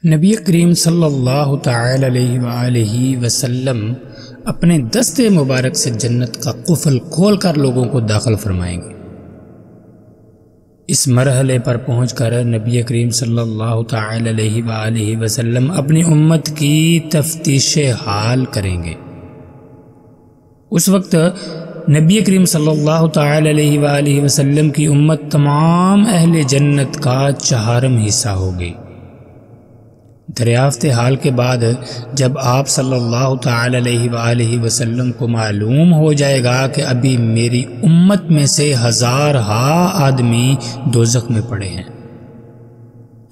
نبی کریم صلی اللہ تعالی علیہ وآلہ وسلم اپنے دست مبارک سے جنت کا قفل کھول کر لوگوں کو داخل فرمائیں گے۔ اس مرحلے پر پہنچ کر نبی کریم صلی اللہ تعالی علیہ وآلہ وسلم اپنی امت کی تفتیش حال کریں گے۔ اس وقت نبی کریم صلی اللہ تعالی علیہ وآلہ وسلم کی امت تمام اہل جنت کا چہارم حصہ ہوگی۔ دریافت حال کے بعد جب آپ صلی اللہ تعالی علیہ وآلہ وسلم کو معلوم ہو جائے گا کہ ابھی میری امت میں سے ہزارہا آدمی دوزخ میں پڑے ہیں،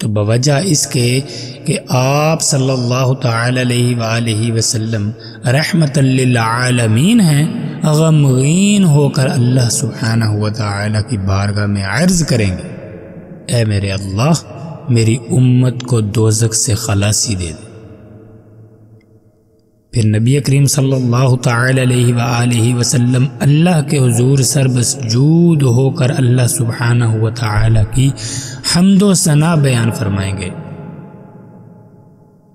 تو بوجہ اس کے کہ آپ صلی اللہ تعالی علیہ وآلہ وسلم رحمت للعالمین ہیں، غمگین ہو کر اللہ سبحانہ وتعالی کی بارگاہ میں عرض کریں گے، اے میرے اللہ، میری امت کو دوزخ سے خلاصی دے دے۔ پھر نبی کریم صلی اللہ تعالی علیہ وآلہ وسلم اللہ کے حضور سربسجود ہو کر اللہ سبحانہ وتعالی کی حمد و ثنا بیان فرمائیں گے۔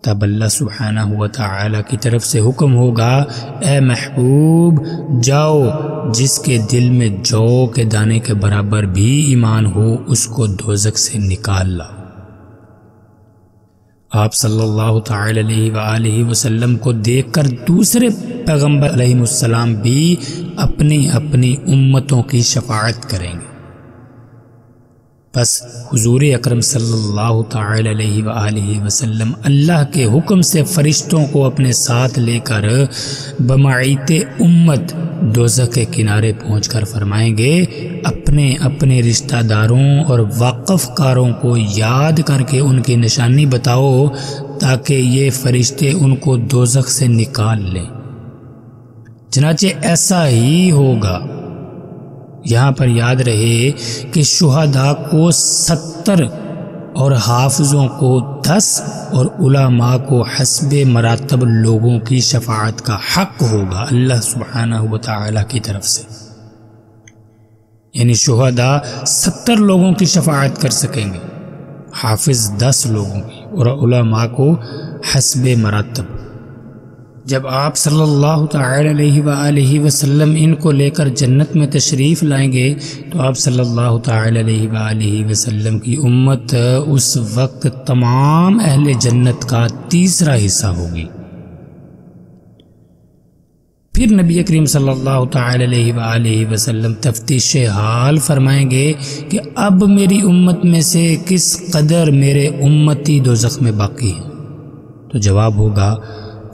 تب اللہ سبحانہ وتعالی کی طرف سے حکم ہوگا، اے محبوب جاؤ، جس کے دل میں جو کے دانے کے برابر بھی ایمان ہو اس کو دوزخ سے نکال لاؤ۔ آپ صلی اللہ تعالی علیہ وآلہ وسلم کو دیکھ کر دوسرے پیغمبر علیہ السلام بھی اپنی اپنی امتوں کی شفاعت کریں گے۔ بس حضور اکرم صلی اللہ تعالی علیہ وآلہ وسلم اللہ کے حکم سے فرشتوں کو اپنے ساتھ لے کر بمعیت امت دوزخ کے کنارے پہنچ کر فرمائیں گے، اپنے اپنے رشتہ داروں اور واقف کاروں کو یاد کر کے ان کی نشانی بتاؤ تاکہ یہ فرشتے ان کو دوزخ سے نکال لیں۔ چنانچہ ایسا ہی ہوگا۔ یہاں پر یاد رہے کہ شہداء کو 70 اور حافظوں کو 10 اور علماء کو حسب مراتب لوگوں کی شفاعت کا حق ہوگا اللہ سبحانہ وتعالی کی طرف سے، یعنی شہداء 70 لوگوں کی شفاعت کر سکیں گے، حافظ 10 لوگوں کی، اور علماء کو حسب مراتب۔ جب آپ صلی اللہ تعالی علیہ وآلہ وسلم ان کو لے کر جنت میں تشریف لائیں گے تو آپ صلی اللہ تعالی علیہ وآلہ وسلم کی امت اس وقت تمام اہل جنت کا تیسرا حصہ ہوگی۔ پھر نبی کریم صلی اللہ تعالی علیہ وآلہ وسلم تفتیش حال فرمائیں گے کہ اب میری امت میں سے کس قدر میرے امتی دوزخ میں باقی ہیں، تو جواب ہوگا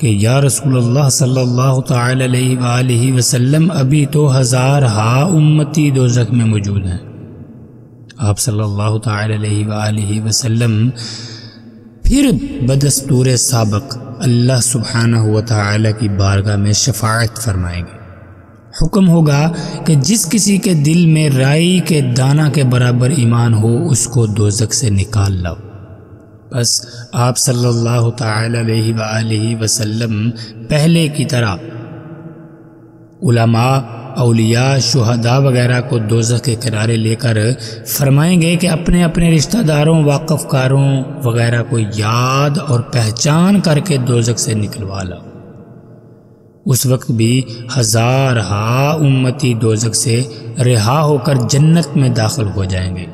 کہ یا رسول اللہ صلی اللہ تعالی علیہ وآلہ وسلم ابھی تو ہزارہا امتی دوزخ میں موجود ہیں۔ آپ صلی اللہ تعالی علیہ وآلہ وسلم پھر بدستور سابق اللہ سبحانہ وتعالی کی بارگاہ میں شفاعت فرمائیں گے۔ حکم ہوگا کہ جس کسی کے دل میں رائی کے دانہ کے برابر ایمان ہو اس کو دوزخ سے نکال لاؤ۔ بس آپ صلی اللہ تعالی علیہ وآلہ وسلم پہلے کی طرح علماء، اولیاء، شہداء وغیرہ کو دوزخ کے کنارے لے کر فرمائیں گے کہ اپنے اپنے رشتہ داروں، واقف کاروں وغیرہ کو یاد اور پہچان کر کے دوزخ سے نکلوا لاؤ۔ اس وقت بھی ہزارہا امتی دوزخ سے رہا ہو کر جنت میں داخل ہو جائیں گے۔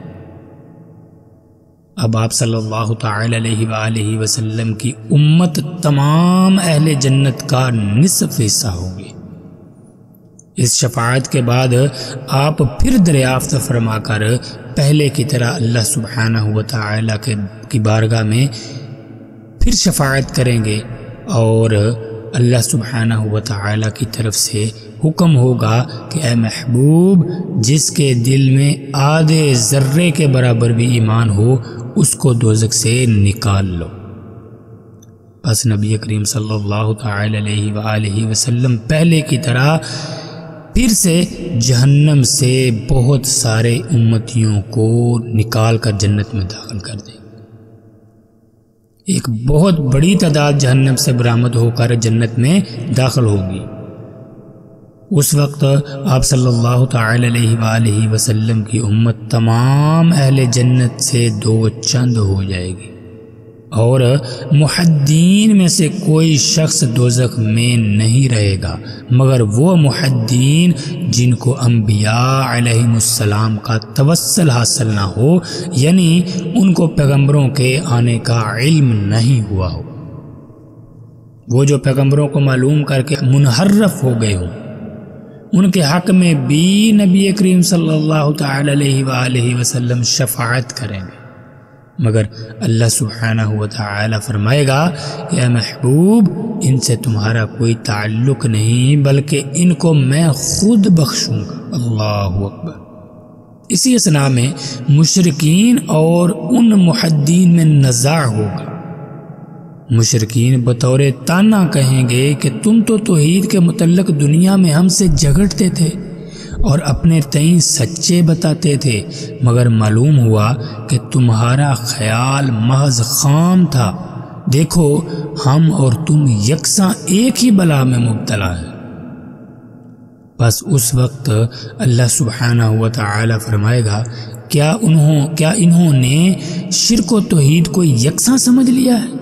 اب آپ صلی اللہ تعالی علیہ وآلہ وسلم کی امت تمام اہل جنت کا نصف حصہ ہوگی۔ اس شفاعت کے بعد آپ پھر دریافت فرما کر پہلے کی طرح اللہ سبحانہ وتعالی کی بارگاہ میں پھر شفاعت کریں گے، اور اللہ سبحانہ وتعالی کی طرف سے حکم ہوگا کہ اے محبوب جس کے دل میں آدھے ذرے کے برابر بھی ایمان ہو اس کو دوزخ سے نکال لو۔ بس نبی کریم صلی اللہ تعالی علیہ وآلہ وسلم پہلے کی طرح پھر سے جہنم سے بہت سارے امتیوں کو نکال کر جنت میں داخل کر دیں۔ ایک بہت بڑی تعداد جہنم سے برآمد ہو کر جنت میں داخل ہوگی۔ اس وقت آپ صلی اللہ تعالی علیہ وآلہ وسلم کی امت تمام اہل جنت سے دو چند ہو جائے گی، اور محدین میں سے کوئی شخص دوزخ میں نہیں رہے گا مگر وہ محدین جن کو انبیاء علیہم السلام کا توسل حاصل نہ ہو، یعنی ان کو پیغمبروں کے آنے کا علم نہیں ہوا ہو، وہ جو پیغمبروں کو معلوم کر کے منحرف ہو گئے ہوں، ان کے حق میں بھی نبی کریم صلی اللہ تعالی علیہ وآلہ وسلم شفاعت کریں گے، مگر اللہ سبحانہ و تعالی فرمائے گا کہ اے محبوب ان سے تمہارا کوئی تعلق نہیں بلکہ ان کو میں خود بخشوں گا۔ اللہ اکبر۔ اسی اثناء میں مشرکین اور ان محدین میں نزاع ہوگا۔ مشرکین بطور تانا کہیں گے کہ تم تو توحید کے متعلق دنیا میں ہم سے جھگڑتے تھے اور اپنے تئیں سچے بتاتے تھے، مگر معلوم ہوا کہ تمہارا خیال محض خام تھا، دیکھو ہم اور تم یکساں ایک ہی بلا میں مبتلا ہیں۔ بس اس وقت اللہ سبحانہ و تعالی فرمائے گا کیا انہوں نے شرک و توحید کو یکساں سمجھ لیا ہے؟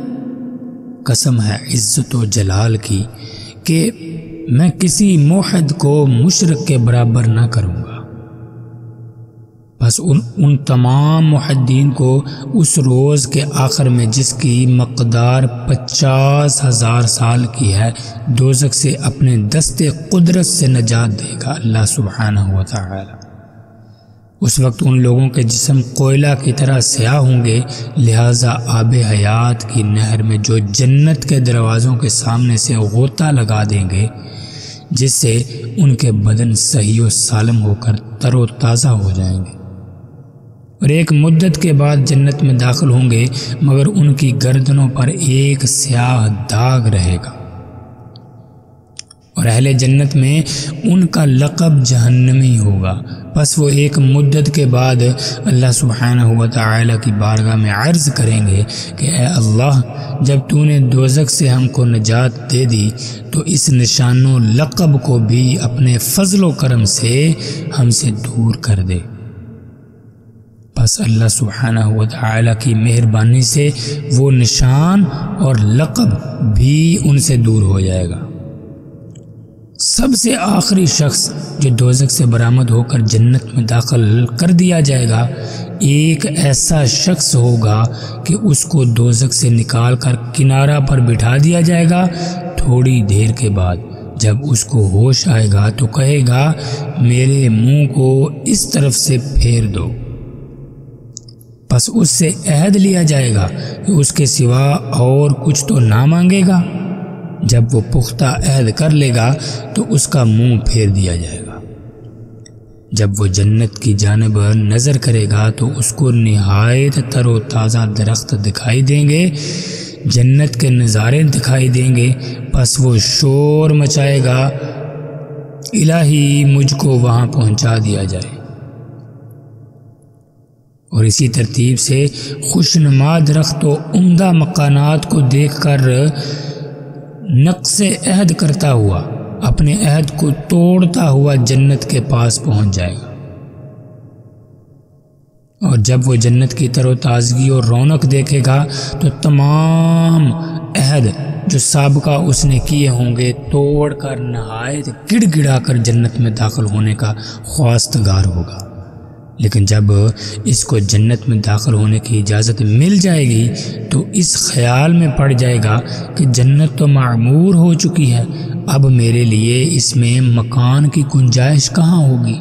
قسم ہے عزت و جلال کی کہ میں کسی موحد کو مشرک کے برابر نہ کروں گا۔ بس ان تمام محدین کو اس روز کے آخر میں جس کی مقدار 50,000 سال کی ہے دوزخ سے اپنے دست قدرت سے نجات دے گا اللہ سبحانہ و تعالی۔ اس وقت ان لوگوں کے جسم کوئلہ کی طرح سیاہ ہوں گے، لہٰذا آب حیات کی نہر میں جو جنت کے دروازوں کے سامنے سے غوطہ لگا دیں گے، جس سے ان کے بدن صحیح و سالم ہو کر تر و تازہ ہو جائیں گے، اور ایک مدت کے بعد جنت میں داخل ہوں گے مگر ان کی گردنوں پر ایک سیاہ داغ رہے گا، اور اہل جنت میں ان کا لقب جہنمی ہوگا۔ پس وہ ایک مدت کے بعد اللہ سبحانہ و تعالی کی بارگاہ میں عرض کریں گے کہ اے اللہ، جب تو نے دوزخ سے ہم کو نجات دے دی تو اس نشان و لقب کو بھی اپنے فضل و کرم سے ہم سے دور کر دے۔ پس اللہ سبحانہ و تعالی کی مہربانی سے وہ نشان اور لقب بھی ان سے دور ہو جائے گا۔ سب سے آخری شخص جو دوزخ سے برآمد ہو کر جنت میں داخل کر دیا جائے گا، ایک ایسا شخص ہوگا کہ اس کو دوزخ سے نکال کر کنارہ پر بٹھا دیا جائے گا۔ تھوڑی دیر کے بعد جب اس کو ہوش آئے گا تو کہے گا میرے منہ کو اس طرف سے پھیر دو۔ پس اس سے عہد لیا جائے گا کہ اس کے سوا اور کچھ تو نہ مانگے گا۔ جب وہ پختہ عہد کر لے گا تو اس کا منہ پھیر دیا جائے گا۔ جب وہ جنت کی جانب نظر کرے گا تو اس کو نہایت تر و تازہ درخت دکھائی دیں گے، جنت کے نظارے دکھائی دیں گے۔ پس وہ شور مچائے گا الہی مجھ کو وہاں پہنچا دیا جائے، اور اسی ترتیب سے خوشنما درخت و عمدہ مکانات کو دیکھ کر نقص عہد کرتا ہوا، اپنے عہد کو توڑتا ہوا جنت کے پاس پہنچ جائے گا، اور جب وہ جنت کی تر و تازگی اور رونق دیکھے گا تو تمام عہد جو سابقہ اس نے کیے ہوں گے توڑ کر نہایت گڑ گڑا کر جنت میں داخل ہونے کا خواستگار ہوگا۔ لیکن جب اس کو جنت میں داخل ہونے کی اجازت مل جائے گی تو اس خیال میں پڑ جائے گا کہ جنت تو معمور ہو چکی ہے، اب میرے لیے اس میں مکان کی گنجائش کہاں ہوگی؟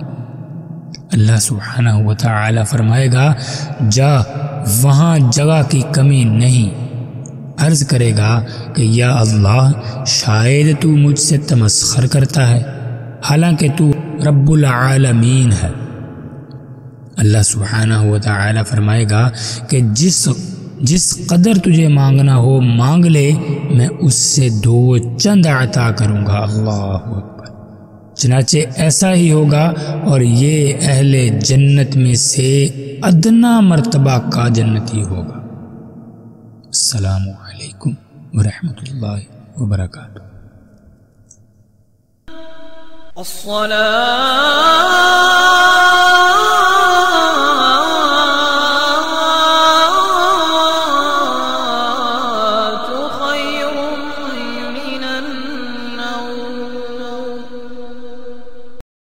اللہ سبحانہ و تعالی فرمائے گا جا، وہاں جگہ کی کمی نہیں۔ عرض کرے گا کہ یا اللہ، شاید تو مجھ سے تمسخر کرتا ہے، حالانکہ تو رب العالمین ہے۔ اللہ سبحانہ و تعالی فرمائے گا کہ جس قدر تجھے مانگنا ہو مانگ لے، میں اس سے 2 چند عطا کروں گا۔ اللہ اکبر۔ چنانچہ ایسا ہی ہوگا، اور یہ اہل جنت میں سے ادنا مرتبہ کا جنتی ہوگا۔ السلام علیکم ورحمۃ اللہ وبرکاتہ۔ الصلاة